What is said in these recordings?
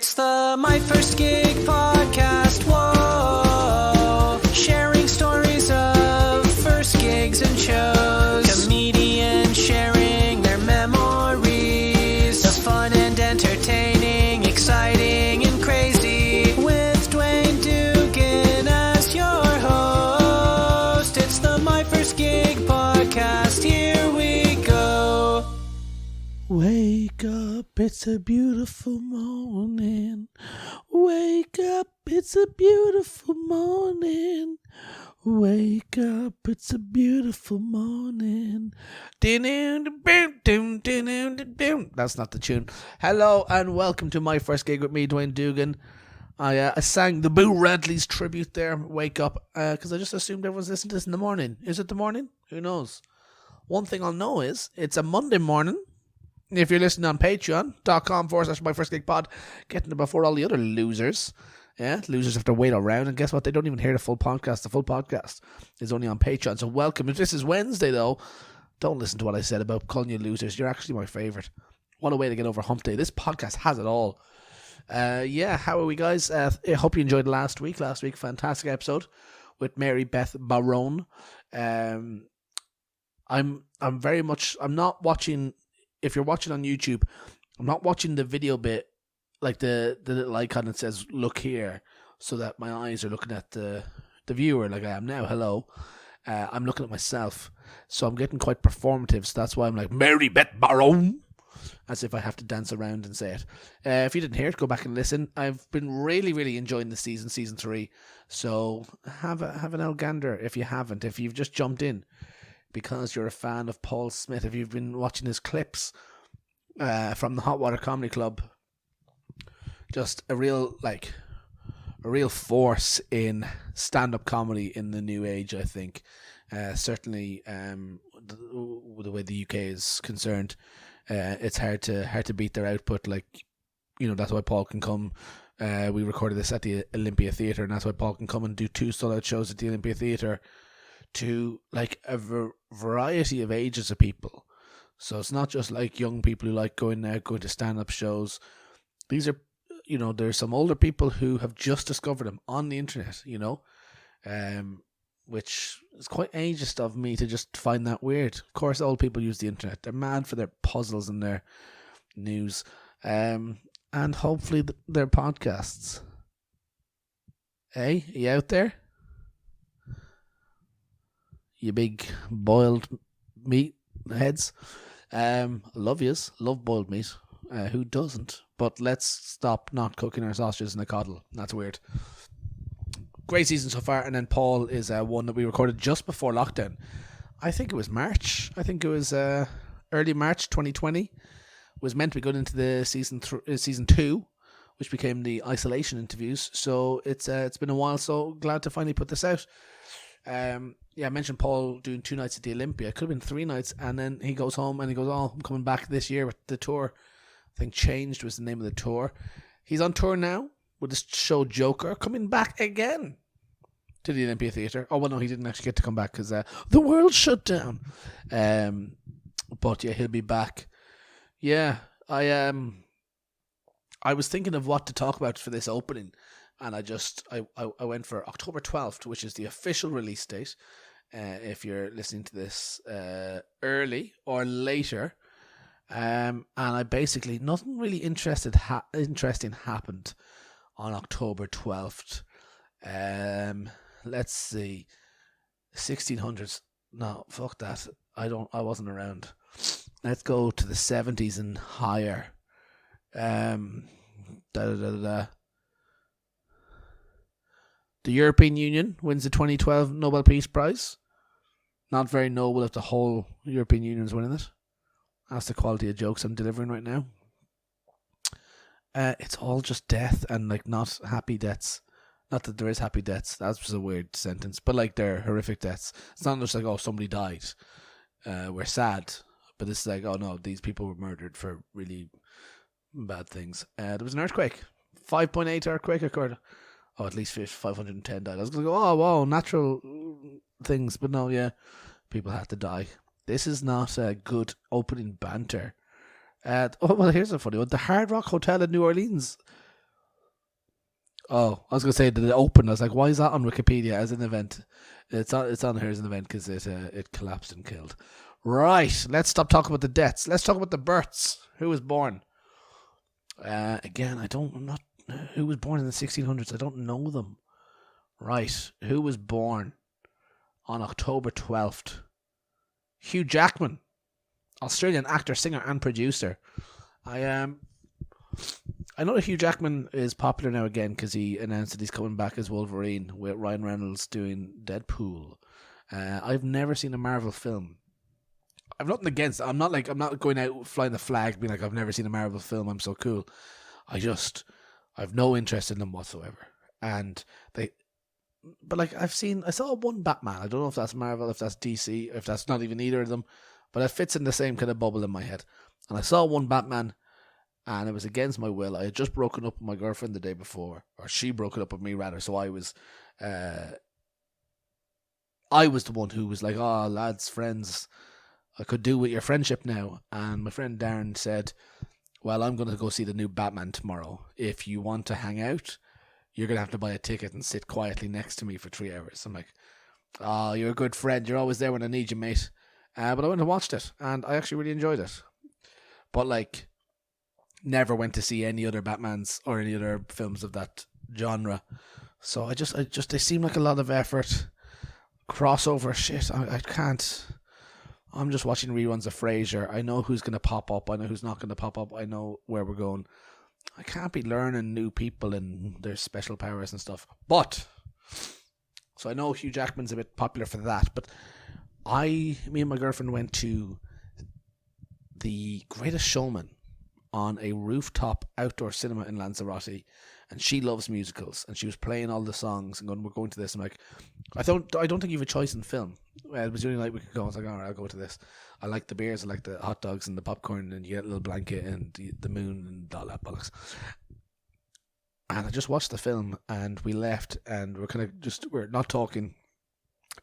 It's the My First Gig podcast, whoa. Sharing stories of first gigs and shows. Comedians sharing their memories. Just fun and entertaining, exciting and crazy. With Dwayne Dugan as your host. It's the My First Gig podcast, here we go. Wake up, it's a beautiful morning. Wake up, it's a beautiful morning. Wake up, it's a beautiful morning. That's not the tune. Hello and welcome to My First Gig with me, Dwayne Dugan. I sang the Boo Radley's tribute there, Wake Up, because I just assumed everyone's listening to this in the morning. Is it the morning? Who knows? One thing I'll know is it's a Monday morning. If you're listening on patreon.com/myfirstgigpod, getting it before all the other losers. Yeah, losers have to wait around, and guess what? They don't even hear the full podcast. The full podcast is only on Patreon, so welcome. If this is Wednesday, though, don't listen to what I said about calling you losers. You're actually my favourite. What a way to get over hump day. This podcast has it all. Yeah, how are we, guys? I hope you enjoyed last week. Last week, fantastic episode with Mary Beth Barone. I'm not watching... If you're watching on YouTube, I'm not watching the video bit, like the little icon that says "look here," so that my eyes are looking at the viewer like I am now. Hello, I'm looking at myself, so I'm getting quite performative. So that's why I'm like Mary Beth Barone, as if I have to dance around and say it. If you didn't hear it, go back and listen. I've been really enjoying the season 3. So have an old gander if you haven't. If you've just jumped in because you're a fan of Paul Smith, if you've been watching his clips from the Hot Water Comedy Club, just a real force in stand-up comedy in the new age, I think. Certainly, the way the UK is concerned, it's hard to beat their output. Like, you know, that's why Paul can come. We recorded this at the Olympia Theatre, and that's why Paul can come and do 2 sold-out shows at the Olympia Theatre to like a variety of ages of people. So it's not just like young people who like going to stand-up shows. These are, you know, there's some older people who have just discovered him on the internet, you know, which is quite ageist of me to just find that weird. Of course, old people use the internet. They're mad for their puzzles and their news, and hopefully their podcasts. Hey, are you out there? You big boiled meat heads. Love yous. Love boiled meat. Who doesn't? But let's stop not cooking our sausages in a coddle. That's weird. Great season so far. And then Paul is one that we recorded just before lockdown. I think it was March. I think it was early March 2020. Was meant to be going into the season 2, which became the isolation interviews. So it's been a while. So glad to finally put this out. I mentioned Paul doing 2 nights at the Olympia. It could have been 3 nights, and then he goes home and he goes, I'm coming back this year with the tour. I think Changed was the name of the tour. He's on tour now with his show Joker, coming back again to the Olympia Theatre. Oh, well, no, he didn't actually get to come back because the world shut down. But yeah, he'll be back. Yeah, I was thinking of what to talk about for this opening. And I went for October 12th, which is the official release date. If you're listening to this early or later. And I basically, nothing really interesting happened on October 12th. Let's see. 1600s. No, fuck that. I wasn't around. Let's go to the 70s and higher. The European Union wins the 2012 Nobel Peace Prize. Not very noble if the whole European Union is winning it. That's the quality of jokes I'm delivering right now. It's all just death and like not happy deaths. Not that there is happy deaths. That was a weird sentence. But like they're horrific deaths. It's not just like, oh, somebody died. We're sad. But it's like, oh no, these people were murdered for really bad things. There was an earthquake. 5.8 earthquake occurred. Oh, at least 510 died. I was going to go, oh, wow, natural things. But no, yeah, people had to die. This is not a good opening banter. Oh, well, here's a funny one. The Hard Rock Hotel in New Orleans Oh, I was gonna say that it opened. I was like, why is that on Wikipedia as an event? It's on here as an event because it collapsed and killed. Right. Let's stop talking about the deaths. Let's talk about the births. Who was born? Again, I'm not. Who was born in the 1600s? I don't know them. Right. Who was born on October 12th? Hugh Jackman, Australian actor, singer, and producer. I know that Hugh Jackman is popular now again because he announced that he's coming back as Wolverine with Ryan Reynolds doing Deadpool. I've never seen a Marvel film. I've nothing against it. I'm not going out flying the flag being like, I've never seen a Marvel film, I'm so cool. I've no interest in them whatsoever. But like I saw one Batman. I don't know if that's Marvel, if that's DC, if that's not even either of them, but it fits in the same kind of bubble in my head. And I saw one Batman, and it was against my will. I had just broken up with my girlfriend the day before, or she broke it up with me rather. So I was the one who was like, "Oh, lads, friends, I could do with your friendship now." And my friend Darren said, "Well, I'm going to go see the new Batman tomorrow. If you want to hang out, you're going to have to buy a ticket and sit quietly next to me for 3 hours." I'm like, "Oh, you're a good friend. You're always there when I need you, mate." But I went and watched it, and I actually really enjoyed it. But like, never went to see any other Batmans or any other films of that genre. So I just they seem like a lot of effort. Crossover shit. I can't. I'm just watching reruns of Frasier. I know who's going to pop up. I know who's not going to pop up. I know where we're going. I can't be learning new people and their special powers and stuff. But, so I know Hugh Jackman's a bit popular for that. But me and my girlfriend went to The Greatest Showman on a rooftop outdoor cinema in Lanzarote, and she loves musicals, and she was playing all the songs and going, "We're going to this." I'm like, I don't think you have a choice in film. It was the only night we could go. I was like, all right, I'll go to this. I like the beers, I like the hot dogs and the popcorn, and you get a little blanket and the moon and all that bollocks. And I just watched the film, and we left, and we're not talking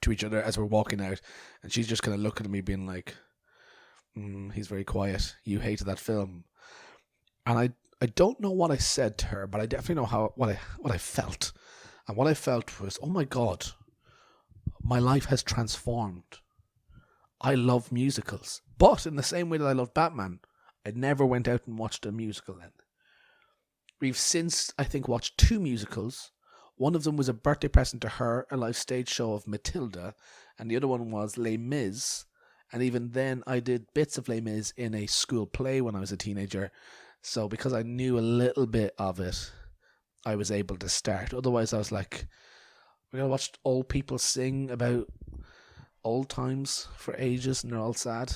to each other as we're walking out, and she's just kind of looking at me being like, he's very quiet. You hated that film. And I don't know what I said to her, but I definitely know what I felt. And what I felt was, oh my God, my life has transformed. I love musicals. But in the same way that I love Batman, I never went out and watched a musical then. We've since, I think, watched 2 musicals. One of them was a birthday present to her, a live stage show of Matilda, and the other one was Les Mis. And even then, I did bits of Les Mis in a school play when I was a teenager. So because I knew a little bit of it, I was able to start. Otherwise, I was like, we're going to watch old people sing about old times for ages and they're all sad.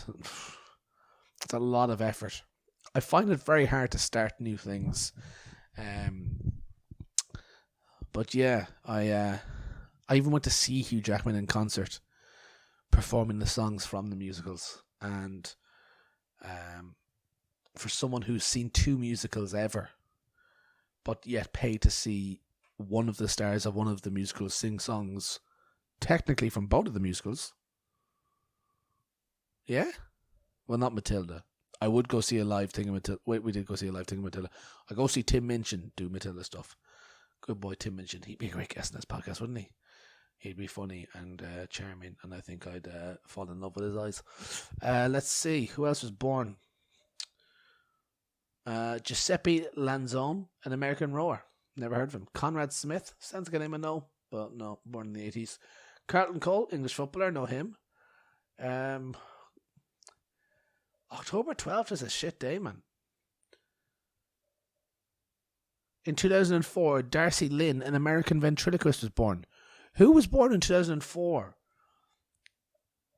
It's a lot of effort. I find it very hard to start new things. But yeah, I even went to see Hugh Jackman in concert performing the songs from the musicals. And for someone who's seen 2 musicals ever, but yet paid to see one of the stars of one of the musicals sing songs technically from both of the musicals. Yeah? Well, not Matilda. I would go see a live thing of Matilda. Wait, we did go see a live thing of Matilda. I go see Tim Minchin do Matilda stuff. Good boy, Tim Minchin. He'd be a great guest in this podcast, wouldn't he? He'd be funny and charming, and I think I'd fall in love with his eyes. Let's see. Who else was born? Giuseppe Lanzone, an American rower. Never heard of him. Conrad Smith, sounds like a name I know, but no, born in the 80s. Carlton Cole, English footballer, know him. October 12th is a shit day, man. In 2004, Darcy Lynn, an American ventriloquist, was born. Who was born in 2004?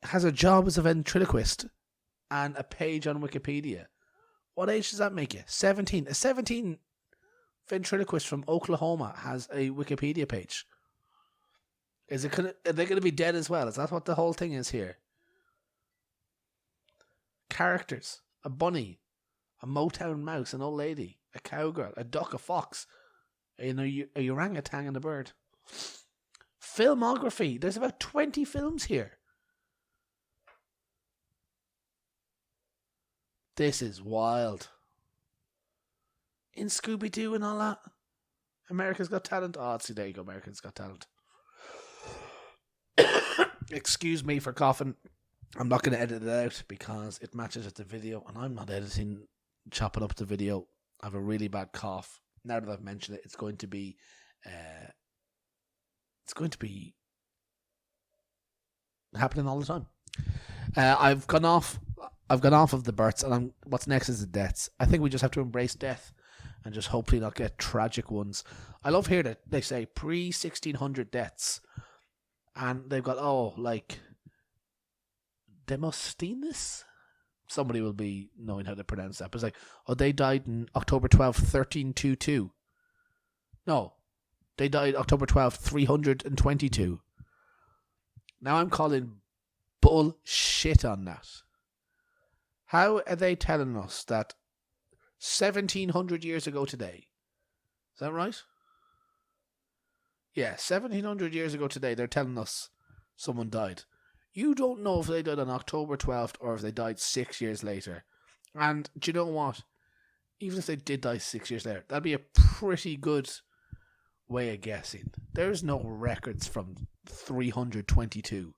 Has a job as a ventriloquist and a page on Wikipedia. What age does that make you? 17. A 17 ventriloquist from Oklahoma has a Wikipedia page. Are they going to be dead as well? Is that what the whole thing is here? Characters. A bunny. A Motown mouse. An old lady. A cowgirl. A duck. A fox. A orangutan and a bird. Filmography. There's about 20 films here. This is wild. In Scooby-Doo and all that. America's Got Talent. Oh, see, there you go. America's Got Talent. Excuse me for coughing. I'm not going to edit it out because it matches with the video, and I'm not chopping up the video. I have a really bad cough. Now that I've mentioned it, it's going to be happening all the time. I've gone off of the births, and what's next is the deaths. I think we just have to embrace death and just hopefully not get tragic ones. I love here that they say pre-1600 deaths, and they've got Demosthenes. Somebody will be knowing how to pronounce that. But it's like, they died on October 12th, 1322. No, they died October 12th, 322. Now I'm calling bullshit on that. How are they telling us that 1700 years ago today? Is that right? Yeah, 1700 years ago today, they're telling us someone died. You don't know if they died on October 12th or if they died 6 years later. And do you know what? Even if they did die 6 years later, that'd be a pretty good way of guessing. There's no records from 322.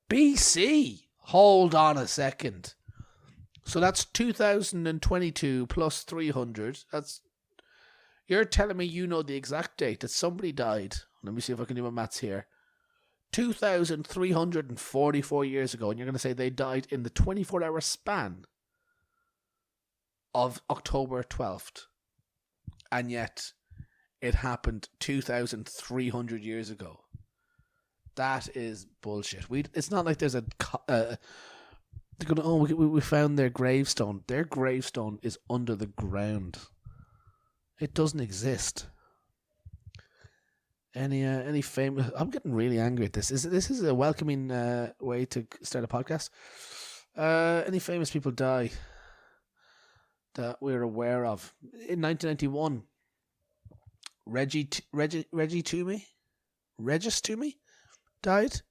BC! Hold on a second. So that's 2022 plus 300. You're telling me you know the exact date that somebody died. Let me see if I can do my maths here. 2,344 years ago, and you're going to say they died in the 24-hour span of October 12th. And yet, it happened 2,300 years ago. That is bullshit. It's not like there's they're going, we found their gravestone. Their gravestone is under the ground. It doesn't exist. Any famous? I'm getting really angry at this. This is a welcoming way to start a podcast. Any famous people die that we're aware of? In 1991, Regis Toomey died.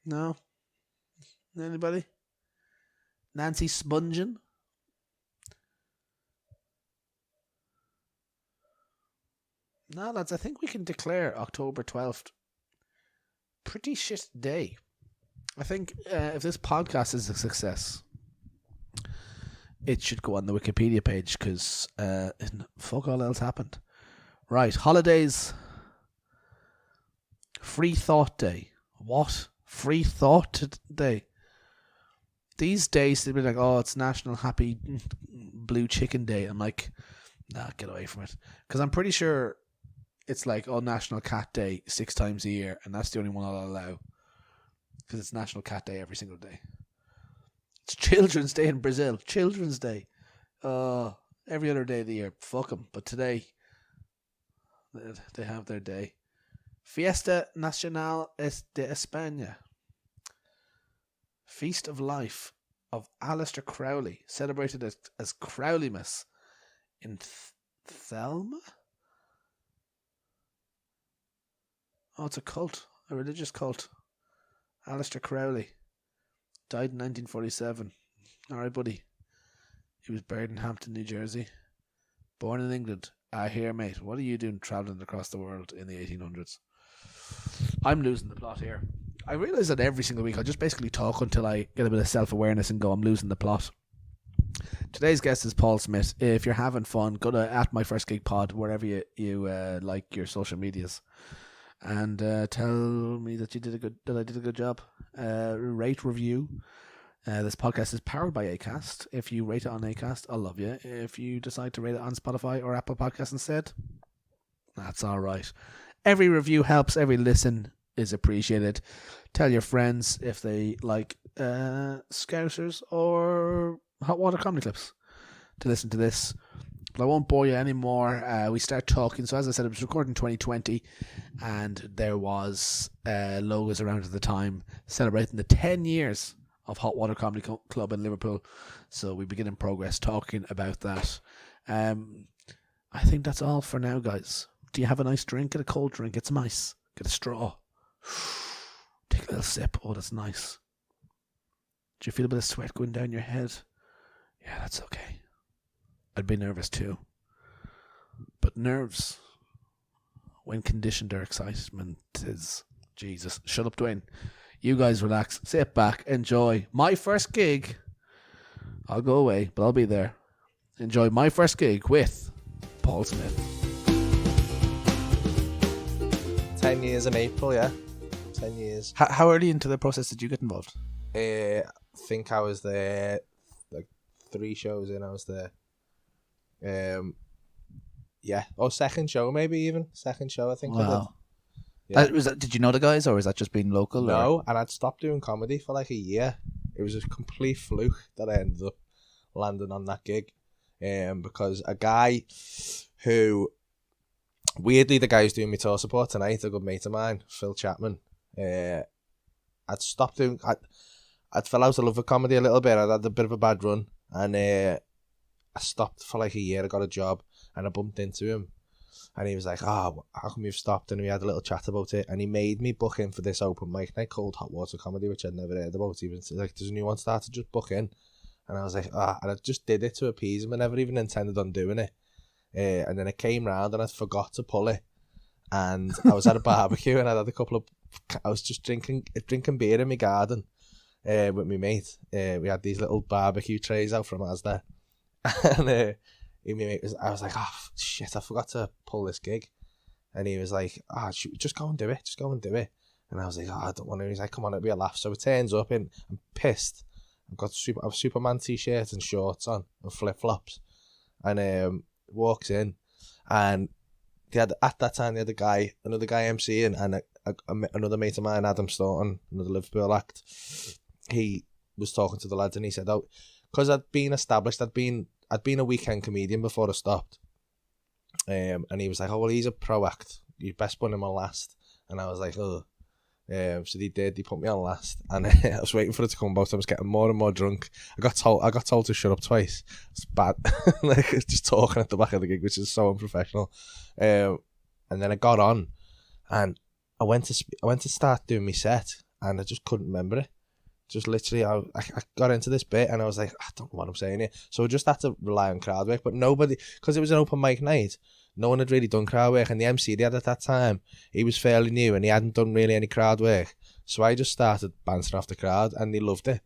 No. Anybody? Nancy Spungen. No, lads, I think we can declare October 12th pretty shit day. I think if this podcast is a success, it should go on the Wikipedia page because fuck all else happened. Right, holidays. Free Thought Day. What? Free Thought Day? These days they'd be like, oh, it's National Happy Blue Chicken Day. I'm like, nah, get away from it. Because I'm pretty sure it's like, oh, National Cat Day 6 times a year, and that's the only one I'll allow. Because it's National Cat Day every single day. It's Children's Day in Brazil. Children's Day. Every other day of the year. Fuck them. But today, they have their day. Fiesta Nacional de España. Feast of Life of Aleister Crowley, celebrated as Crowleymas in Thelma? Oh, it's a cult, a religious cult. Aleister Crowley died in 1947. Alright, buddy. He was buried in Hampton, New Jersey. Born in England. Here, mate. What are you doing travelling across the world in the 1800s? I'm losing the plot here. I realise that every single week I just basically talk until I get a bit of self-awareness and go, I'm losing the plot. Today's guest is Paul Smith. If you're having fun, go to @MyFirstGigPod, wherever you like your social medias, and tell me that I did a good job. Rate, review. This podcast is powered by Acast. If you rate it on Acast, I'll love you. If you decide to rate it on Spotify or Apple Podcasts instead, that's all right. Every review helps. Every listen is appreciated. Tell your friends if they like Scousers or Hot Water Comedy Clips to listen to this. But I won't bore you anymore. We start talking. So as I said, it was recorded in 2020, and there was logos around at the time celebrating the 10 years of Hot Water Comedy Club in Liverpool. So we begin in progress talking about that. I think that's all for now, guys. Do you have a nice drink? Get a cold drink. Get some ice. Get a straw. Take a little sip. Oh, that's nice. Do you feel a bit of sweat going down your head? Yeah, that's okay. I'd be nervous too. but nerves, when conditioned or excitement, is Jesus. Shut up, Dwayne. You guys relax, sit back, enjoy my first gig. I'll go away, but I'll be there. Enjoy my first gig with Paul Smith. 10 years in April, yeah. 10 years. How early into the process did you get involved? I think I was there, like 3 shows in, I was there. Yeah, or second show maybe even. Second show, I think. Wow. I did. Yeah. Did you know the guys, or was that just being local? No, or? and I'd stopped doing comedy for like a year. It was a complete fluke that I ended up landing on that gig. Because a guy who, weirdly, the guy who's doing my tour support tonight, a good mate of mine, Phil Jackman, I'd stopped doing, I'd fell out of love with comedy a little bit. I'd had a bit of a bad run, and I stopped for like a year. I got a job, and I bumped into him, and he was like, "Oh, how come you've stopped?" And we had a little chat about it, and he made me book in for this open mic night called Hot Water Comedy, which I'd never heard about. He was like, "There's a new one started, just book in." And I was like, and I just did it to appease him. I never even intended on doing it. And then it came round and I forgot to pull it. And I was at a barbecue and I had I was just drinking beer in my garden with my mate. We had these little barbecue trays out from Asda. And my mate I was like, oh, shit, I forgot to pull this gig. And he was like, just go and do it. Just go and do it. And I was like, I don't want to. He's like, come on, it'll be a laugh. So it turns up and I'm pissed. I've got a Superman t-shirt and shorts on and flip-flops, and walks in, and at that time they had another guy MCing, and another mate of mine, Adam Staunton, another Liverpool act. He was talking to the lads and he said, "Oh, because I'd been established, I'd been a weekend comedian before I stopped." And he was like, "Oh well, he's a pro act. You best put him on last." And I was like, "Oh." So they put me on last, and I was waiting for it to come about. I was getting more and more drunk. I got told to shut up twice. It's bad. Like, just talking at the back of the gig, which is so unprofessional. And then I got on, and I went to start doing my set, and I just couldn't remember it. Just literally, I got into this bit, and I was like, I don't know what I'm saying here. So I just had to rely on crowd work, but nobody, because it was an open mic night. No one had really done crowd work, and the MC they had at that time, he was fairly new and he hadn't done really any crowd work. So I just started bouncing off the crowd, and they loved it.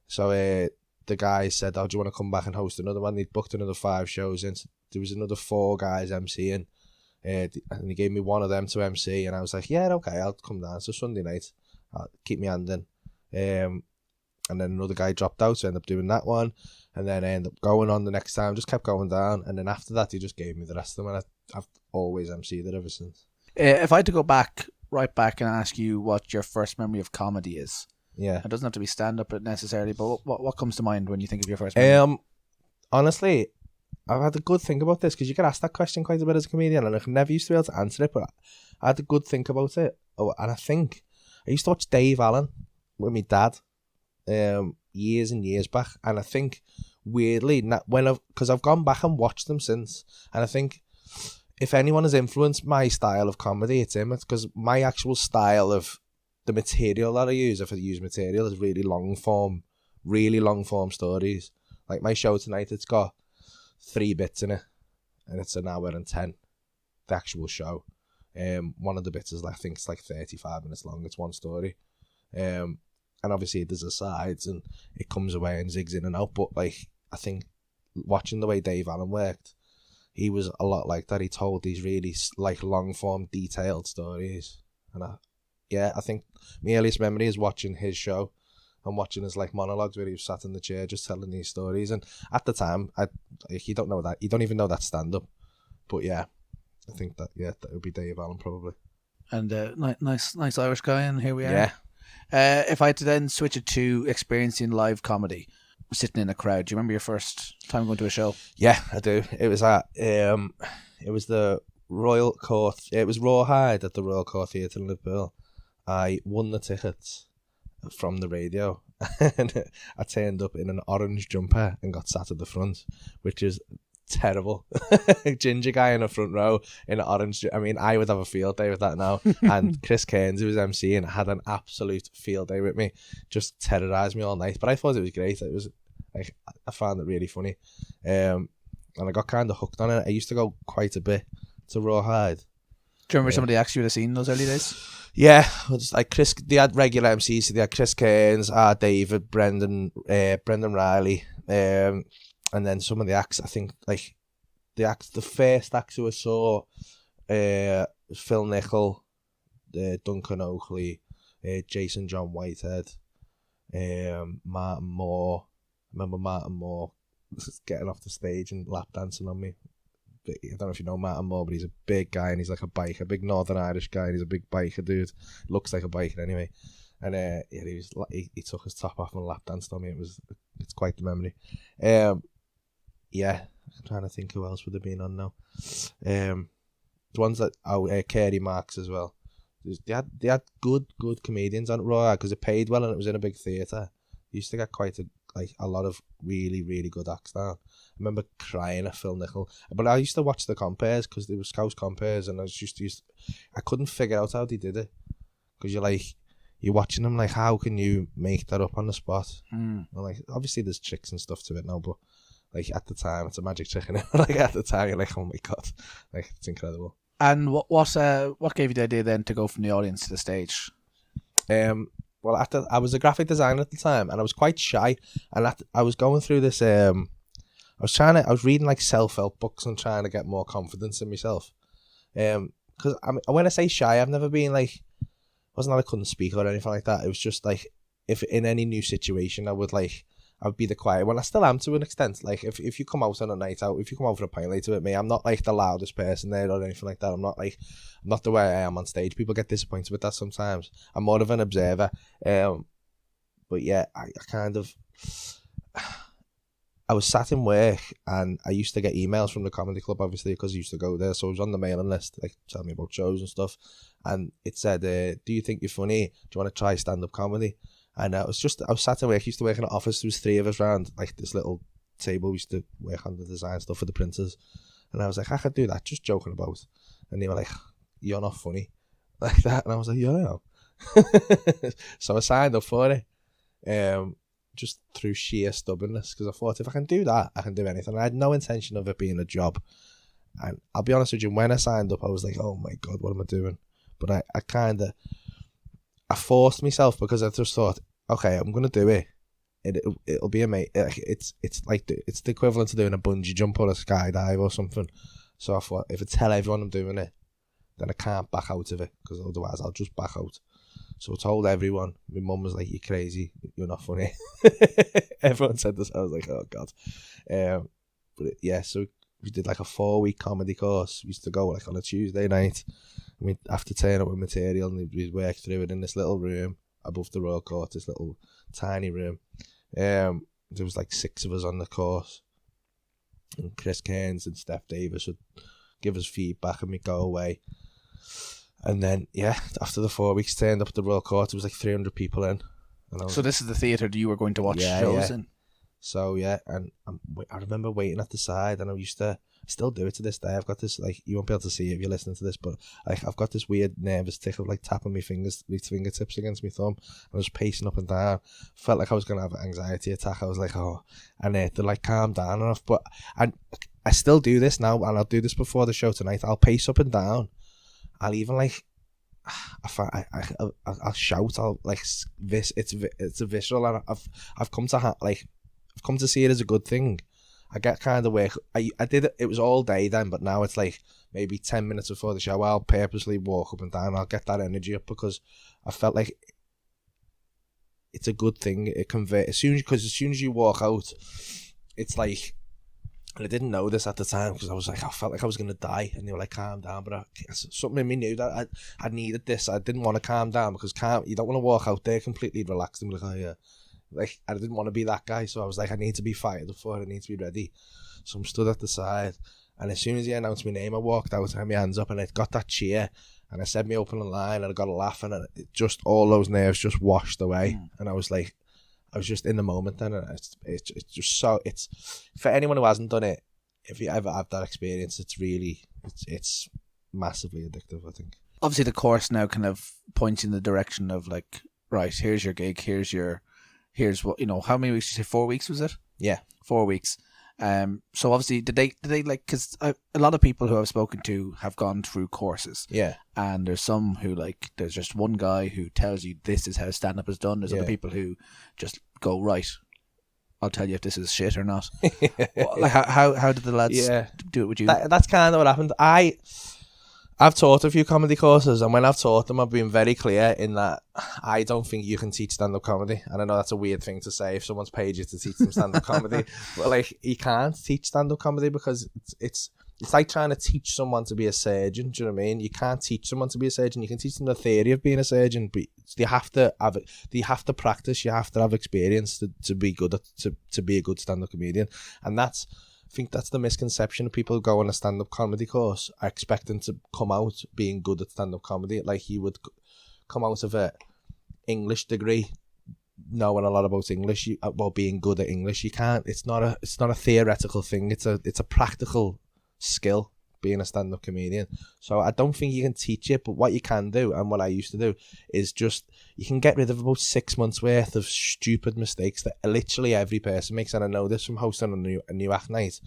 So the guy said, "Oh, do you want to come back and host another one?" They'd booked another 5 shows in. There was another 4 guys MCing, and he gave me one of them to MC, and I was like, "Yeah, okay, I'll come down." So Sunday night, I'll keep me hand in. And then another guy dropped out, so I ended up doing that one. And then I ended up going on the next time, just kept going down. And then after that, he just gave me the rest of them. And I've always MC'd it ever since. If I had to go right back and ask you what your first memory of comedy is. Yeah. It doesn't have to be stand-up necessarily, but what comes to mind when you think of your first memory? Honestly, I've had a good think about this, because you get asked that question quite a bit as a comedian, and I never used to be able to answer it, but I had a good think about it. Oh, and I think I used to watch Dave Allen with my dad. Years and years back, and I think weirdly because I've gone back and watched them since, and I think if anyone has influenced my style of comedy, it's him. It's because my actual style of the material that I use, if I use material, is really long form stories. Like my show tonight, it's got 3 bits in it, and it's an hour and 10, the actual show. One of the bits is, I think it's like 35 minutes long. It's one story. And obviously there's asides and it comes away and zigs in and out. But like, I think watching the way Dave Allen worked, he was a lot like that. He told these really like long form, detailed stories. And I think my earliest memory is watching his show and watching his like monologues where he was sat in the chair just telling these stories. And at the time, you don't even know that stand up. But yeah, I think that would be Dave Allen probably. And nice Irish guy, and here we are. Yeah. If I had to then switch it to experiencing live comedy, sitting in a crowd, do you remember your first time going to a show? Yeah, I do. It was at it was the Royal Court. It was Rawhide at the Royal Court Theatre in Liverpool. I won the tickets from the radio, and I turned up in an orange jumper and got sat at the front, which is terrible. Ginger guy in the front row in an orange. I mean, I would have a field day with that now. And Chris Cairns, who was MCing, had an absolute field day with me. Just terrorised me all night. But I thought it was great. It was like, I found it really funny. And I got kind of hooked on it. I used to go quite a bit to Rawhide. Do you remember some of the acts you would have seen in those early days? Yeah, it was like Chris. They had regular MCs. So they had Chris Cairns, David, Brendan Riley, and then some of the acts. I think like the first acts who I saw, was Phil Nichol, Duncan Oakley, Jason John Whitehead, Martin Moore. I remember Martin Moore getting off the stage and lap dancing on me. I don't know if you know Martin Moore, but he's a big guy and he's like a biker, a big Northern Irish guy, and he's a big biker dude. Looks like a biker anyway. And he took his top off and lap danced on me. It's quite the memory. Yeah, I'm trying to think who else would have been on now. The ones that Kerry Marks as well. They had good comedians on Raw because it paid well and it was in a big theatre. They used to get quite a lot of really, really good acts down. I remember crying at Phil Nichol. But I used to watch the compares because they were Scouse compares, and I couldn't figure out how they did it. Because you're watching them like, how can you make that up on the spot? And like, obviously there's tricks and stuff to it now, but like at the time, it's a magic trick. And like at the time, you're like, oh my God, like it's incredible. And what gave you the idea then to go from the audience to the stage? Well, I was a graphic designer at the time, and I was quite shy. And I was going through this. I was reading like self-help books and trying to get more confidence in myself. Because when I say shy, I've never been like, it wasn't that I couldn't speak or anything like that. It was just like, if in any new situation, I would be the quiet one. I still am to an extent. Like if you come out on a night out, if you come out for a pint later with me, I'm not like the loudest person there or anything like that. I'm not the way I am on stage. People get disappointed with that sometimes. I'm more of an observer. But yeah, I was sat in work and I used to get emails from the comedy club, obviously, because I used to go there. So I was on the mailing list, like telling me about shows and stuff. And it said, do you think you're funny? Do you want to try stand-up comedy? And I was sat in work. I used to work in an office. There was 3 of us around like this little table. We used to work on the design stuff for the printers. And I was like, I could do that, just joking about. And they were like, you're not funny. Like that. And I was like, yeah, I am. So I signed up for it. Just through sheer stubbornness. Because I thought, if I can do that, I can do anything. I had no intention of it being a job. And I'll be honest with you, when I signed up, I was like, oh my God, what am I doing? But I forced myself because I just thought, okay, I'm gonna do it. It'll be amazing. It's the equivalent to doing a bungee jump or a skydive or something. So I thought, if I tell everyone I'm doing it, then I can't back out of it because otherwise I'll just back out. So I told everyone. My mum was like, "You're crazy. You're not funny." Everyone said this. I was like, "Oh God." So we did like a 4-week comedy course. We used to go like on a Tuesday night. We'd have to turn up with material and we'd work through it in this little room above the Royal Court, this little tiny room. There was like 6 of us on the course. And Chris Cairns and Steph Davis would give us feedback and we'd go away. And then, yeah, after the 4 weeks turned up at the Royal Court, there was like 300 people in. So this is the theatre that you were going to watch shows in? So, yeah, and I remember waiting at the side, and I still do it to this day. I've got this, like, you won't be able to see it if you're listening to this, but like I've got this weird nervous tick of like tapping my fingertips against my thumb. I was pacing up and down. Felt like I was going to have an anxiety attack. I was like, oh, and they're like, calm down enough. But I still do this now, and I'll do this before the show tonight. I'll pace up and down. I'll even like, I'll shout. I'll like this. It's a visceral, and I've come to see it as a good thing. I get kind of work. I did it. It was all day then, but now it's like maybe 10 minutes before the show. I'll purposely walk up and down. I'll get that energy up because I felt like it's a good thing. It converts as soon as you walk out, it's like. And I didn't know this at the time because I felt like I was going to die. And they were like, calm down. But something in me knew that I needed this. I didn't want to calm down because you don't want to walk out there completely relaxed and be like, oh yeah. Like, I didn't want to be that guy. So I was like, I need to be fired up for it. I need to be ready. So I'm stood at the side. And as soon as he announced my name, I walked out, had my hands up, and I got that cheer. And I said my opening line, and I got a laugh. And it just, all those nerves just washed away. And I was like, I was just in the moment then, and it's just so, it's for anyone who hasn't done it, if you ever have that experience, it's massively addictive, I think. Obviously the course now kind of points in the direction of like, right, here's your gig, here's what, how many weeks did you say, 4 weeks was it? Yeah. 4 weeks. So obviously, did they like? Because a lot of people who I've spoken to have gone through courses. Yeah. And there's some who like, there's just one guy who tells you this is how stand up is done. There's other people who just go, right, I'll tell you if this is shit or not. Well, like how did the lads do it with you? That's kind of what happened. I've taught a few comedy courses, and when I've taught them, I've been very clear in that I don't think you can teach stand-up comedy. And I know that's a weird thing to say if someone's paid you to teach them stand-up comedy, but like, you can't teach stand-up comedy because it's like trying to teach someone to be a surgeon. Do you know what I mean? You can't teach someone to be a surgeon. You can teach them the theory of being a surgeon, but you have to have it. You have to practice. You have to have experience to be good at to be a good stand-up comedian, and that's. I think that's the misconception of people who go on a stand-up comedy course are expecting to come out being good at stand-up comedy. Like, you would come out of a English degree knowing a lot about English, about being good at English. You can't. It's not a theoretical thing. It's a practical skill, being a stand-up comedian. So I don't think you can teach it, but what you can do, and what I used to do, is just, you can get rid of about 6 months worth of stupid mistakes that literally every person makes. And I know this from hosting a new act night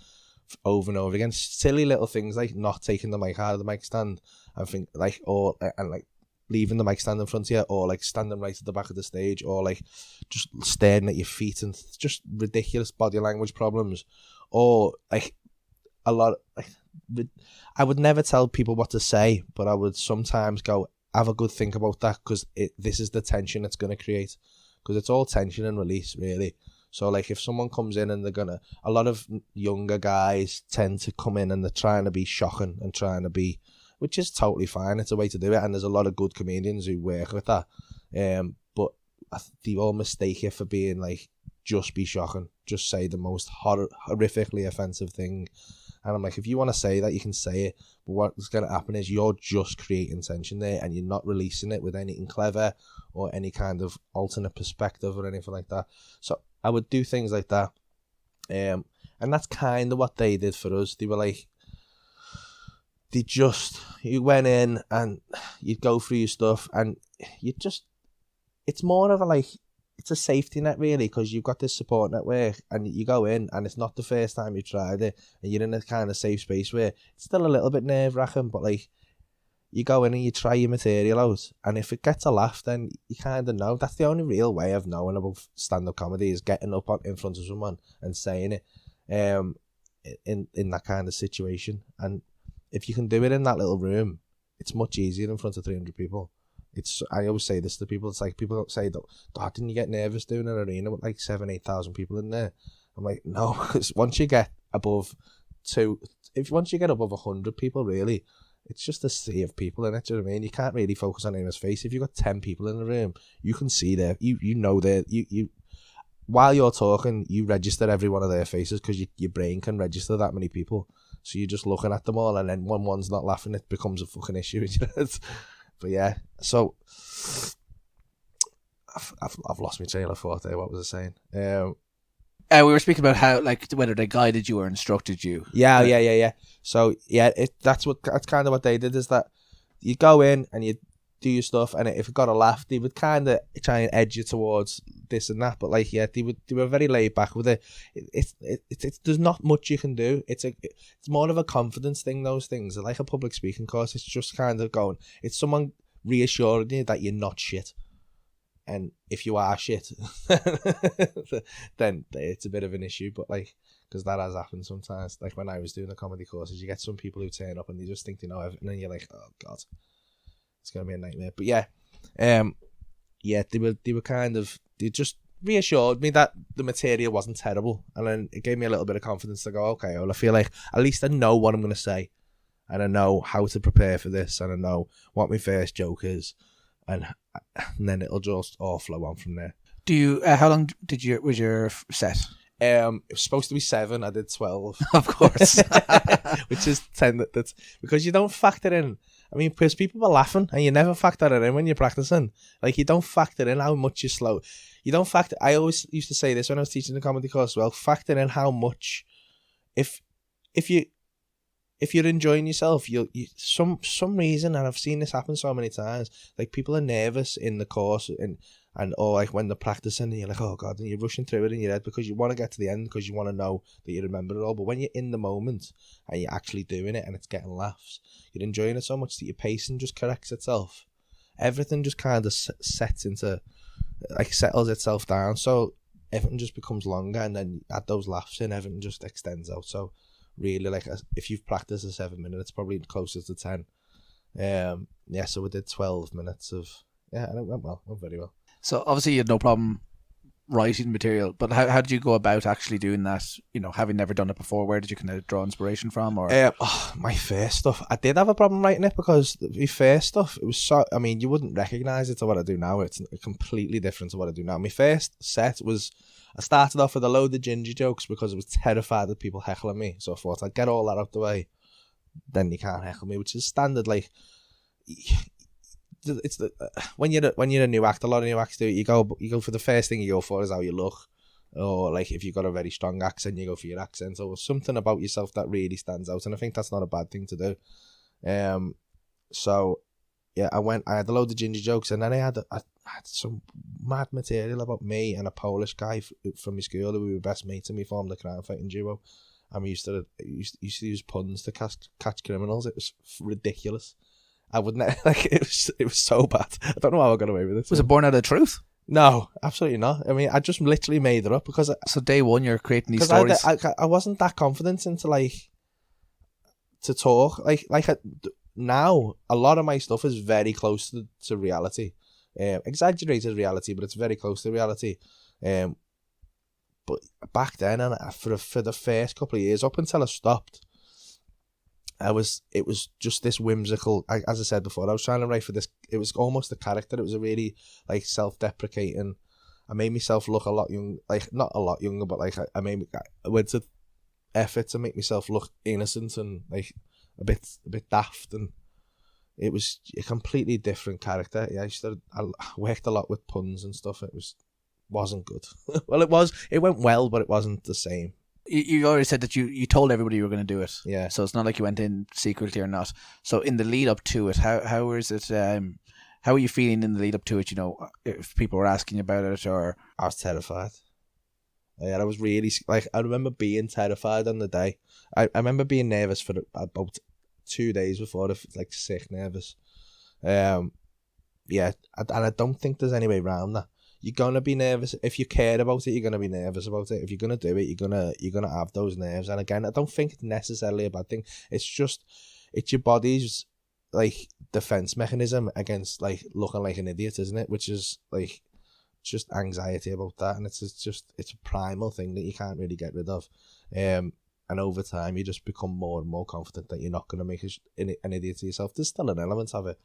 over and over again. Silly little things like not taking the mic out of the mic stand, and think like, or and like leaving the mic stand in front of you, or like standing right at the back of the stage, or like just staring at your feet, and just ridiculous body language problems, or like a lot like, I would never tell people what to say, but I would sometimes go, have a good think about that, because this is the tension it's going to create, because it's all tension and release, really. So like, if someone comes in and a lot of younger guys tend to come in and they're trying to be shocking and trying to be, which is totally fine, it's a way to do it, and there's a lot of good comedians who work with that, but they all mistake it for being like, just be shocking, just say the most horrifically offensive thing. And I'm like, if you want to say that, you can say it. But what's going to happen is you're just creating tension there, and you're not releasing it with anything clever or any kind of alternate perspective or anything like that. So I would do things like that. And that's kind of what they did for us. They were like, you went in and you'd go through your stuff, and it's more of a like, it's a safety net, really, because you've got this support network, and you go in and it's not the first time you've tried it, and you're in a kind of safe space where it's still a little bit nerve-wracking, but like, you go in and you try your material out, and if it gets a laugh, then you kind of know. That's the only real way of knowing about stand-up comedy, is getting up in front of someone and saying it in that kind of situation. And if you can do it in that little room, it's much easier in front of 300 people. I always say this to people. It's like, people say, didn't you get nervous doing an arena with like 7,000-8,000 people in there? I'm like, no, because once you get above 100 people, really, it's just a sea of people in it. Do you know what I mean? You can't really focus on anyone's face. If you've got 10 people in the room, you can see you know while you're talking, you register every one of their faces, because your brain can register that many people. So you're just looking at them all, and then when one's not laughing, it becomes a fucking issue. But yeah, so I've lost my train of thought there. What was I saying? We were speaking about how, like, whether they guided you or instructed you. Yeah. So yeah, that's kind of what they did, is that you go in and you do your stuff, and if it got a laugh, they would kind of try and edge you towards this and that. But like, yeah, they were very laid back with it. It's there's not much you can do. It's more of a confidence thing. Those things are like a public speaking course. It's just kind of going. It's someone reassuring you that you're not shit. And if you are shit, then it's a bit of an issue. But like, because that has happened sometimes. Like when I was doing the comedy courses, you get some people who turn up and they just think they know everything, and you're like, oh god, it's gonna be a nightmare. But yeah, they were kind of, they just reassured me that the material wasn't terrible, and then it gave me a little bit of confidence to go, okay, well, I feel like at least I know what I'm gonna say, and I know how to prepare for this, and I know what my first joke is, and then it'll just all flow on from there. Do you? How long was your set? It was supposed to be 7. I did 12, of course, which is 10. That's because you don't factor in. I mean, because people were laughing, and you never factor it in when you're practicing. Like, you don't factor in how much you slow. You don't factor. I always used to say this when I was teaching the comedy course. Well, factor in how much. If you if you're enjoying yourself, you some reason, and I've seen this happen so many times, like people are nervous in the course or like when they're practicing and you're like, oh God, and you're rushing through it in your head because you want to get to the end because you want to know that you remember it all. But when you're in the moment and you're actually doing it and it's getting laughs, you're enjoying it so much that your pacing just corrects itself. Everything just kind of settles itself down. So everything just becomes longer, and then add those laughs in, everything just extends out. So really, like, if you've practiced a 7 minute, it's probably closer to 10. So we did 12 minutes of, and it went very well. So obviously you had no problem writing material, but how did you go about actually doing that? You know, having never done it before, where did you kind of draw inspiration from? Or my first stuff, I did have a problem writing it because the first stuff, it was so, I mean, you wouldn't recognise it to what I do now. It's completely different to what I do now. My first set was, I started off with a load of ginger jokes because I was terrified of people heckling me. So I thought I'd get all that out the way, then you can't heckle me, which is standard. Like, it's when you're a new actor, a lot of new actors do it. You go for the first thing you go for is how you look, or like if you've got a very strong accent, you go for your accent, or something about yourself that really stands out. And I think that's not a bad thing to do. So yeah, I had a load of ginger jokes, and then I had some mad material about me and a Polish guy from my school who we were best mates, and we formed a crime fighting duo. And we used to use puns to catch criminals. It was ridiculous. I wouldn't like it was so bad. I don't know how I got away with it. Was it born out of truth? No, absolutely not. I mean, I just literally made it up because so day one you're creating these stories. I wasn't that confident into to talk now. A lot of my stuff is very close to reality, exaggerated reality, but it's very close to reality. But back then, and for the first couple of years, up until I stopped, it was just this whimsical, as I said before, I was trying to write for this, it was almost a character. It was a really like self-deprecating, I made myself look a lot young, like not a lot younger, but like I went to effort to make myself look innocent and like a bit daft, and it was a completely different character. Yeah, I worked a lot with puns and stuff. It wasn't good. Well, it went well, but it wasn't the same. You already said that you told everybody you were going to do it. Yeah. So it's not like you went in secretly or not. So in the lead up to it, how is it? How are you feeling in the lead up to it? You know, if people were asking you about it, or I was terrified. Yeah, I was really like, I remember being terrified on the day. I remember being nervous for about 2 days before, like sick nervous. And I don't think there's any way around that. You're gonna be nervous if you care about it. You're gonna be nervous about it. If you're gonna do it, you're gonna have those nerves. And again, I don't think it's necessarily a bad thing. It's your body's like defense mechanism against like looking like an idiot, isn't it? Which is like just anxiety about that, and it's a primal thing that you can't really get rid of. And over time, you just become more and more confident that you're not gonna make an idiot of yourself. There's still an element of it.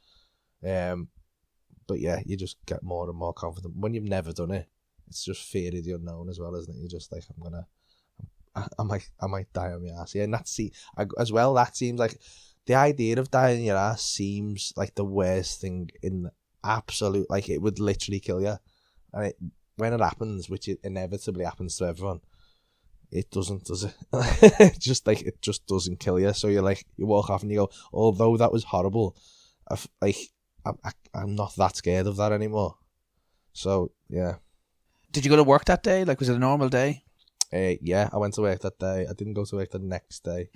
But yeah, you just get more and more confident. When you've never done it, it's just fear of the unknown as well, isn't it? You're just like, I might die on my ass. Yeah, and that seems like the idea of dying on your ass seems like the worst thing in the absolute, like it would literally kill you. And when it happens, which it inevitably happens to everyone, it doesn't, does it? It just doesn't kill you. So you walk off and you go, although that was horrible, I'm not that scared of that anymore. So yeah. Did you go to work that day? Like, was it a normal day? Yeah, I went to work that day. I didn't go to work the next day.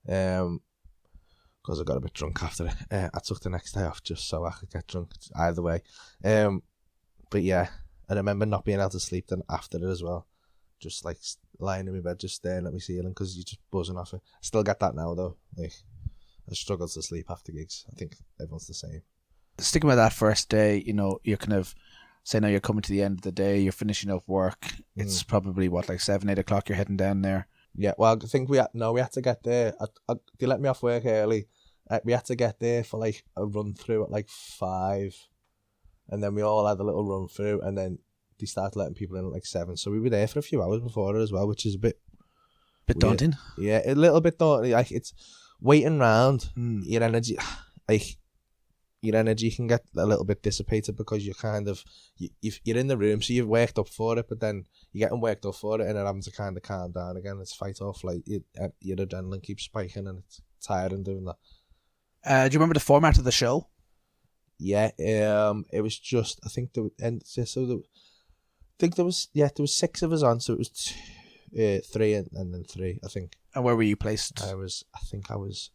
Because I got a bit drunk after it. I took the next day off just so I could get drunk. Either way. But yeah, I remember not being able to sleep then after it as well. Just like lying in my bed, just staring at my ceiling because you're just buzzing off it. I still get that now though. Like, I struggle to sleep after gigs. I think everyone's the same. Sticking with that first day, you know, you're kind of saying now you're coming to the end of the day, you're finishing up work. It's probably like 7-8 o'clock. You're heading down there. Yeah, well, I think we had to get there. They let me off work early. We had to get there for like a run through at like 5, and then we all had a little run through, and then they started letting people in at like 7. So we were there for a few hours before it as well, which is a bit daunting. Yeah, a little bit daunting. Like, it's waiting around your energy. Like, your energy can get a little bit dissipated because you're kind of you're in the room, so you've worked up for it, but then you're getting worked up for it, and then having to kind of calm down again. It's fight or flight. Your adrenaline keeps spiking, and it's tiring doing that. Do you remember the format of the show? Yeah, it was just I think there was 6 of us on, so it was 3 and then 3. I think. And where were you placed? I think I was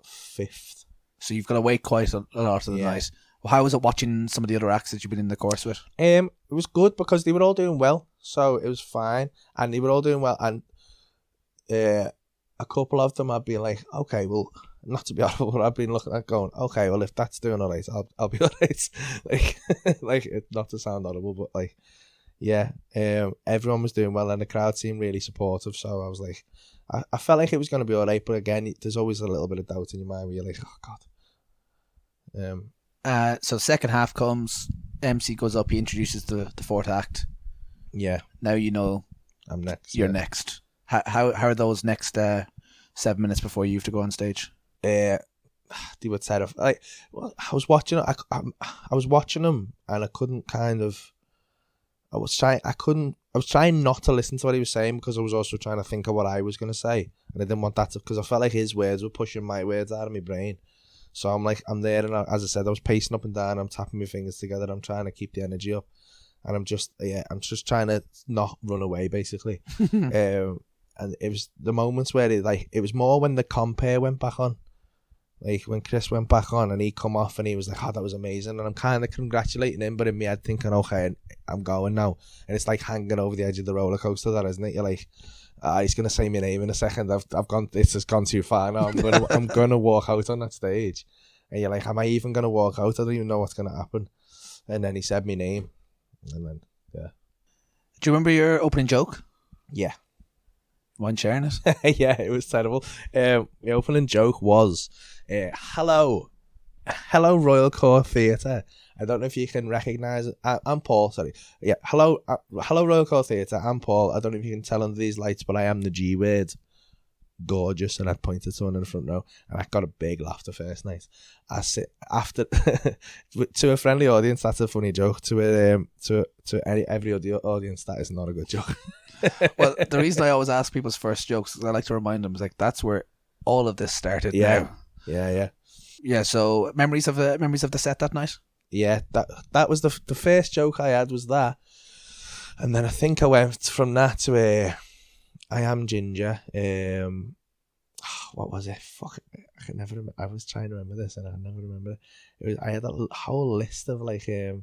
5th. So you've got to wait quite a lot of the night. Well, how was it watching some of the other acts that you've been in the course with? It was good because they were all doing well, so it was fine, and they were all doing well, and a couple of them I'd be like, okay, well, not to be audible, but I've been looking at going, okay, well, if that's doing all right, I'll be all right. like not to sound audible, but like, yeah, everyone was doing well, and the crowd seemed really supportive. So I was like, I felt like it was going to be all right, but again, there's always a little bit of doubt in your mind where you're like, oh god. So second half comes, MC goes up, he introduces the fourth act. Yeah. Now you know I'm next. You're next. How are those next 7 minutes before you have to go on stage? They were terrible. Like, well, I was watching them, and I couldn't kind of. I was trying not to listen to what he was saying because I was also trying to think of what I was going to say, and I didn't want that to, because I felt like his words were pushing my words out of my brain. So I'm there, and as I said, I was pacing up and down. I'm tapping my fingers together. I'm trying to keep the energy up, and I'm just trying to not run away, basically. And it was the moments where it was more when the compare went back on, like when Chris went back on and he come off and he was like, "Oh, that was amazing," and I'm kind of congratulating him, but in my head thinking, "Okay, I'm going now," and it's like hanging over the edge of the roller coaster, that isn't it? You're like, he's gonna say my name in a second. I've gone. This has gone too far now. I'm gonna walk out on that stage, and you're like, am I even gonna walk out? I don't even know what's gonna happen. And then he said my name, and then yeah. Do you remember your opening joke? Yeah. Mind sharing it? Yeah, it was terrible. The opening joke was, hello Royal Court Theatre. I don't know if you can recognise it. I'm Paul, sorry. Yeah, hello Royal Court Theatre. I'm Paul. I don't know if you can tell under these lights, but I am the G word. Gorgeous. And I pointed to someone in the front row, and I got a big laugh the first night. I sit after to a friendly audience, that's a funny joke. To every other audience, that is not a good joke. Well, the reason I always ask people's first jokes is I like to remind them, is like, that's where all of this started. Yeah. Now. Yeah. So memories of the set that night. Yeah, that was the first joke I had was that, and then I think I went from that to I am Ginger. What was it? Fuck, I can never remember. I was trying to remember this and I never remember it. I had a whole list of like I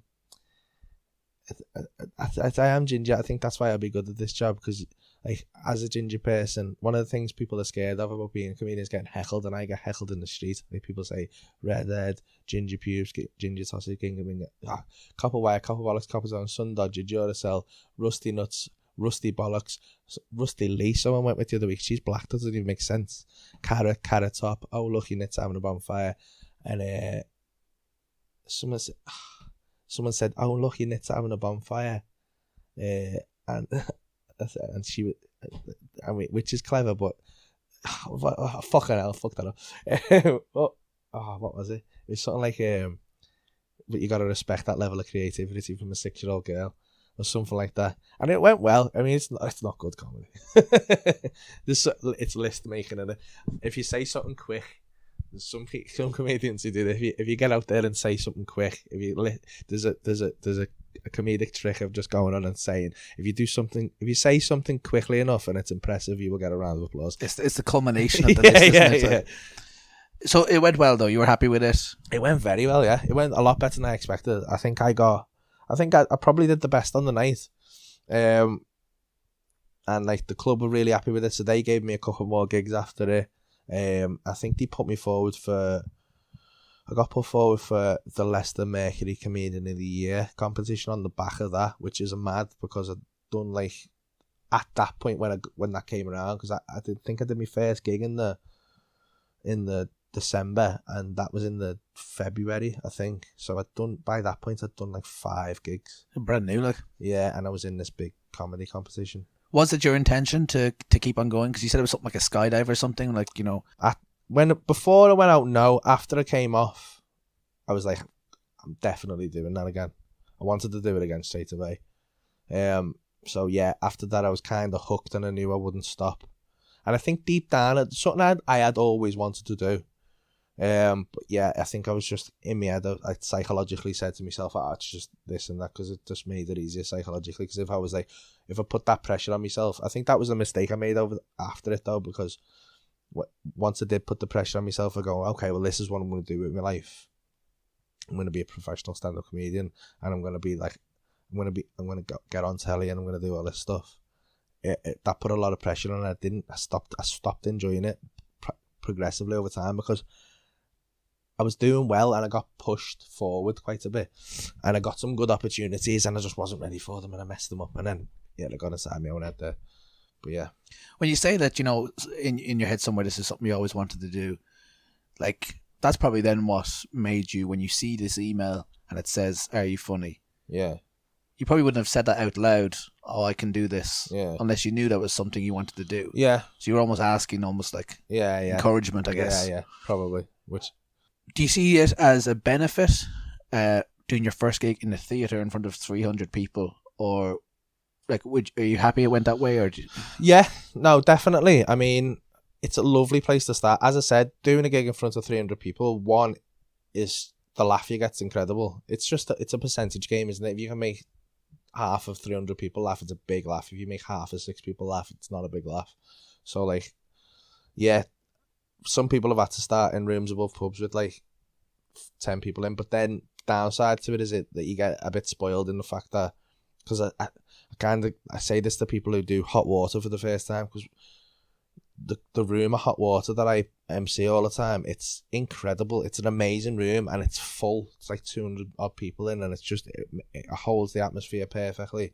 am Ginger. I think that's why I'll be good at this job, because like as a ginger person, one of the things people are scared of about being a comedian is getting heckled, and I get heckled in the street. Like people say redhead, ginger pubes, ginger sausage, copper wire, copper bollocks, copper zone, sun dodger, Duracell, rusty nuts, rusty bollocks, rusty Lee. Someone went with the other week. She's black. That doesn't even make sense. Carrot top. Oh, look, your knit's having a bonfire. And someone said, "Oh, look, your knit's having a bonfire," and she, I mean, which is clever, but fucking hell, fuck that up. What was it? It was something like, but you got to respect that level of creativity from a 6-year-old girl, or something like that. And it went well. I mean, it's not good comedy. It's list making, and if you say something quick. There's some comedians who do that. If you get out there and say something quick, there's a comedic trick of just going on and saying, if you say something quickly enough and it's impressive, you will get a round of applause. It's the culmination of the list, isn't it? Yeah. So it went well though. You were happy with it? It went very well. Yeah, it went a lot better than I expected. I think I probably did the best on the night. And like the club were really happy with it, so they gave me a couple more gigs after it. I think they put me forward I got put forward for the Leicester Mercury Comedian of the Year competition on the back of that, which is mad because I'd done like at that point when that came around, because I did my first gig in the December, and that was in the February, I think. So by that point I'd done like 5 gigs. Brand new, like. Yeah, and I was in this big comedy competition. Was it your intention to keep on going? Because you said it was something like a skydive or something, like, you know. Before I went out, no. After I came off, I was like, I'm definitely doing that again. I wanted to do it again straight away. So yeah, after that I was kind of hooked and I knew I wouldn't stop. And I think deep down, it's something I had always wanted to do. But yeah, I think I was just in my head. I psychologically said to myself, it's just this and that, because it just made it easier psychologically. Because if I put that pressure on myself, I think that was a mistake I made after it though, because once I did put the pressure on myself, I go, okay, well, this is what I'm going to do with my life. I'm going to be a professional stand-up comedian, and I'm going to get on telly, and I'm going to do all this stuff. That put a lot of pressure on. I stopped enjoying it progressively over time, because I was doing well and I got pushed forward quite a bit, and I got some good opportunities and I just wasn't ready for them, and I messed them up, and then they got inside my own head there. But yeah, when you say that, in your head somewhere, this is something you always wanted to do, like, that's probably then what made you, when you see this email and it says, "Are you funny?" Yeah. You probably wouldn't have said that out loud, "Oh, I can do this," unless you knew that was something you wanted to do. Yeah. So you were almost asking, almost like encouragement, I guess. Yeah, probably. Do you see it as a benefit, doing your first gig in a theatre in front of 300 people, or like, are you happy it went that way, or? Yeah, no, definitely. I mean, it's a lovely place to start. As I said, doing a gig in front of 300 people, one is the laugh you get's incredible. It's just it's a percentage game, isn't it? If you can make half of 300 people laugh, it's a big laugh. If you make half of 6 people laugh, it's not a big laugh. So like, yeah, some people have had to start in rooms above pubs with like 10 people in, but then downside to it is that you get a bit spoiled in the fact that, because I say this to people who do hot water for the first time, because the room of hot water that I MC all the time, it's incredible. It's an amazing room, and it's full. It's like 200 odd people in, and it's just it holds the atmosphere perfectly.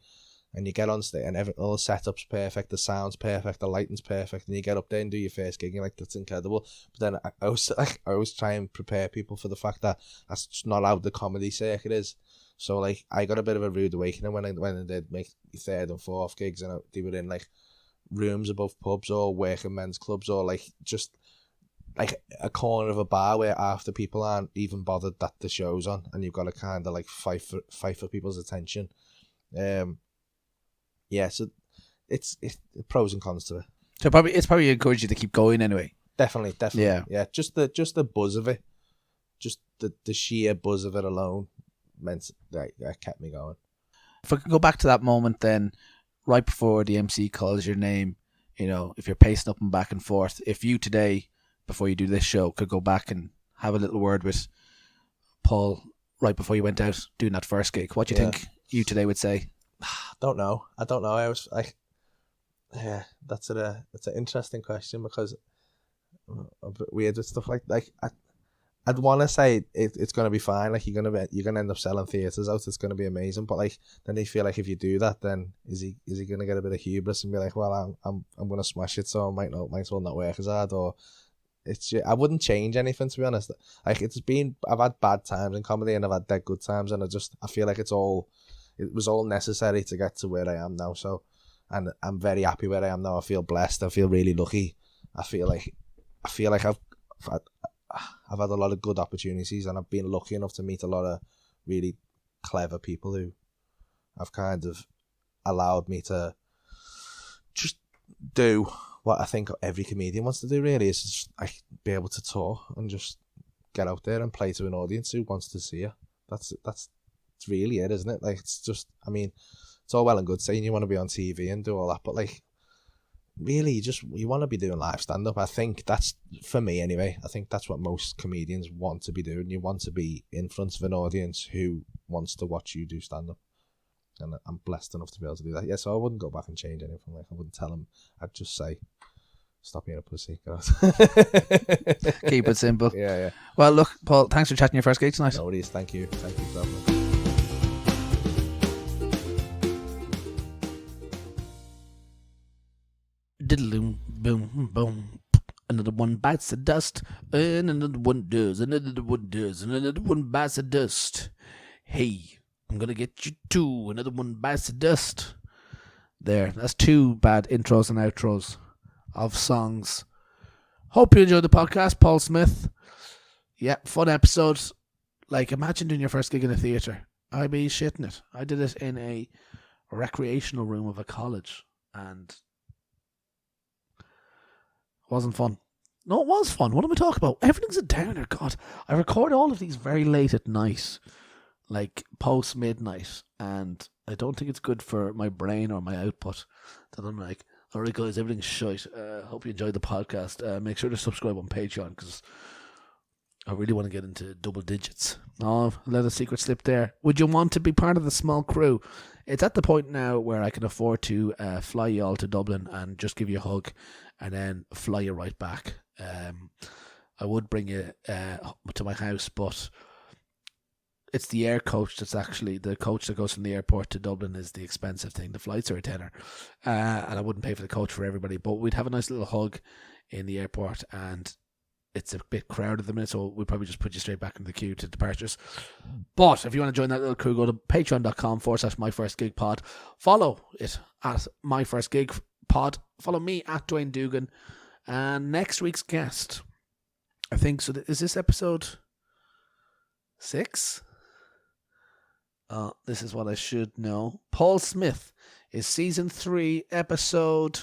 And you get on stage, and all the setup's perfect, the sound's perfect, the lighting's perfect, and you get up there and do your first gig, and you're like, that's incredible. But then I always try and prepare people for the fact that that's just not how the comedy circuit is. So like, I got a bit of a rude awakening when I did make third and fourth gigs, and they were in like rooms above pubs or working men's clubs, or like just like a corner of a bar where half the people aren't even bothered that the show's on, and you've got to kind of like fight for people's attention. Yeah, so it's pros and cons to it. So it's probably encouraged you to keep going anyway. Definitely. Yeah. Just the buzz of it, just the sheer buzz of it alone meant that kept me going. If I could go back to that moment then, right before the MC calls your name, if you're pacing up and back and forth, if you today, before you do this show, could go back and have a little word with Paul right before you went out doing that first gig, what do you think you today would say? I don't know. I was like, yeah, that's an interesting question, because I'm a bit weird with stuff like I'd want to say it's going to be fine. Like, you're going to end up selling theatres out. It's going to be amazing. But like, then you feel like if you do that, then is he going to get a bit of hubris and be like, well, I'm going to smash it, so I might as well not work as hard. Or it's just, I wouldn't change anything, to be honest. Like, I've had bad times in comedy and I've had dead good times, and I feel like it was all necessary to get to where I am now. So, and I'm very happy where I am now. I feel blessed. I feel really lucky. I feel like I've had a lot of good opportunities, and I've been lucky enough to meet a lot of really clever people who have kind of allowed me to just do what I think every comedian wants to do, really, is just like be able to tour and just get out there and play to an audience who wants to see you. That's really it, isn't it? Like, it's just, I mean, it's all well and good saying you want to be on TV and do all that, but like, really, you want to be doing live stand-up. I think that's, for me anyway, I think that's what most comedians want to be doing. You want to be in front of an audience who wants to watch you do stand-up, and I'm blessed enough to be able to do that. Yeah, so I wouldn't go back and change anything. Like, I wouldn't tell him. I'd just say, stop being a pussy. Keep it simple. Yeah. Well, look, Paul, thanks for chatting your first gig tonight. No worries. Thank you for having me. Diddle boom boom. Another one bites the dust, and another one does, another one does, and another one bites the dust. Hey, I'm gonna get you too. Another one bites the dust. There, that's 2 bad intros and outros of songs. Hope you enjoyed the podcast, Paul Smith. Yeah, fun episode. Like, imagine doing your first gig in a theatre. I'd be shitting it. I did it in a recreational room of a college, and it wasn't fun. No, it was fun. What am I talking about? Everything's a downer. God, I record all of these very late at night, like post midnight, and I don't think it's good for my brain or my output. That I'm like, all right, guys, everything's shite. Hope you enjoyed the podcast. Make sure to subscribe on Patreon, because I really want to get into double digits. Oh, let a secret slip there. Would you want to be part of the small crew? It's at the point now where I can afford to fly you all to Dublin and just give you a hug and then fly you right back. I would bring you to my house, but it's the air coach that's actually the coach that goes from the airport to Dublin is the expensive thing. The flights are a tenner, and I wouldn't pay for the coach for everybody, but we'd have a nice little hug in the airport, and it's a bit crowded at the minute, so we'll probably just put you straight back into the queue to departures. But if you want to join that little crew, go to patreon.com/myfirstgigpod. Follow it at myfirstgigpod. Follow me at Dwayne Dugan. And next week's guest, I think, so is this episode 6? This is what I should know. Paul Smith is season 3, episode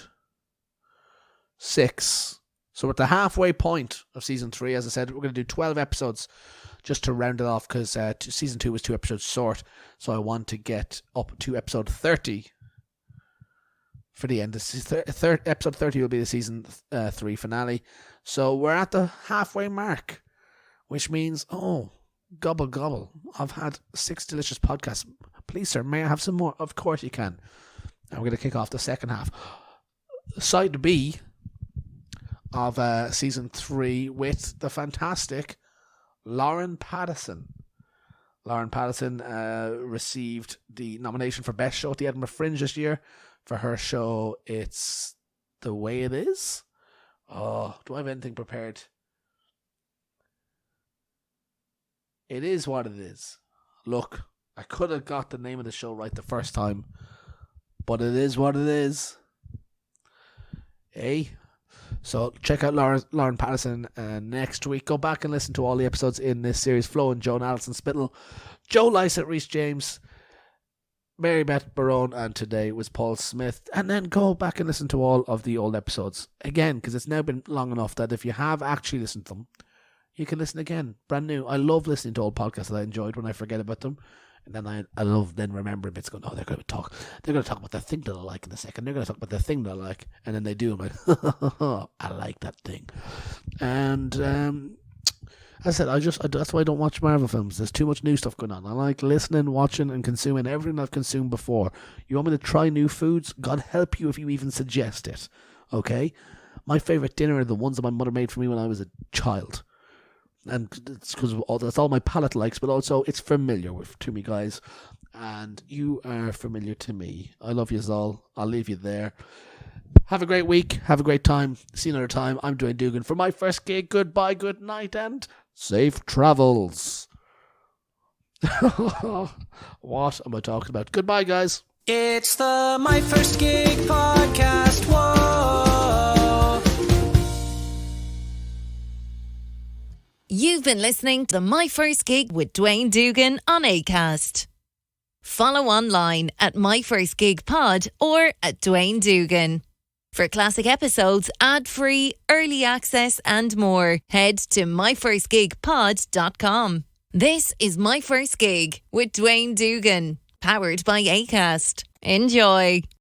6. So we're at the halfway point of season 3. As I said, we're going to do 12 episodes just to round it off, because season 2 was 2 episodes short. So I want to get up to episode 30 for the end. Episode 30 will be the season 3 finale. So we're at the halfway mark, which means, gobble gobble, I've had 6 delicious podcasts. Please, sir, may I have some more? Of course you can. And we're going to kick off the second half. Side B of season 3 with the fantastic Lauren Pattison. Lauren Pattison received the nomination for Best Show at the Edinburgh Fringe this year for her show It's the Way It Is. Oh, do I have anything prepared? It is what it is. Look, I could have got the name of the show right the first time, but it is what it is. Hey? So check out Lauren Pattison next week. Go back and listen to all the episodes in this series. Flo and Joan Alison Spittle, Joe Lycett, Rhys James, Mary Beth Barone, and today was Paul Smith. And then go back and listen to all of the old episodes again, because it's now been long enough that if you have actually listened to them, you can listen again, brand new. I love listening to old podcasts that I enjoyed when I forget about them. And then I love then remembering bits going, they're going to talk about the thing that I like in a second. They're going to talk about the thing that I like. And then they do. I'm like, I like that thing. And as I said, that's why I don't watch Marvel films. There's too much new stuff going on. I like listening, watching, and consuming everything I've consumed before. You want me to try new foods? God help you if you even suggest it. Okay? My favourite dinner are the ones that my mother made for me when I was a child. And it's because that's all my palate likes, but also it's familiar to me, guys. And you are familiar to me. I love you all. I'll leave you there. Have a great week. Have a great time. See you another time. I'm Dwayne Dugan. For my first gig, goodbye, good night, and safe travels. What am I talking about? Goodbye, guys. It's the My First Gig podcast. Whoa. You've been listening to My First Gig with Dwayne Dugan on Acast. Follow online at My First Gig Pod or at Dwayne Dugan. For classic episodes, ad-free, early access and more, head to myfirstgigpod.com. This is My First Gig with Dwayne Dugan, powered by Acast. Enjoy.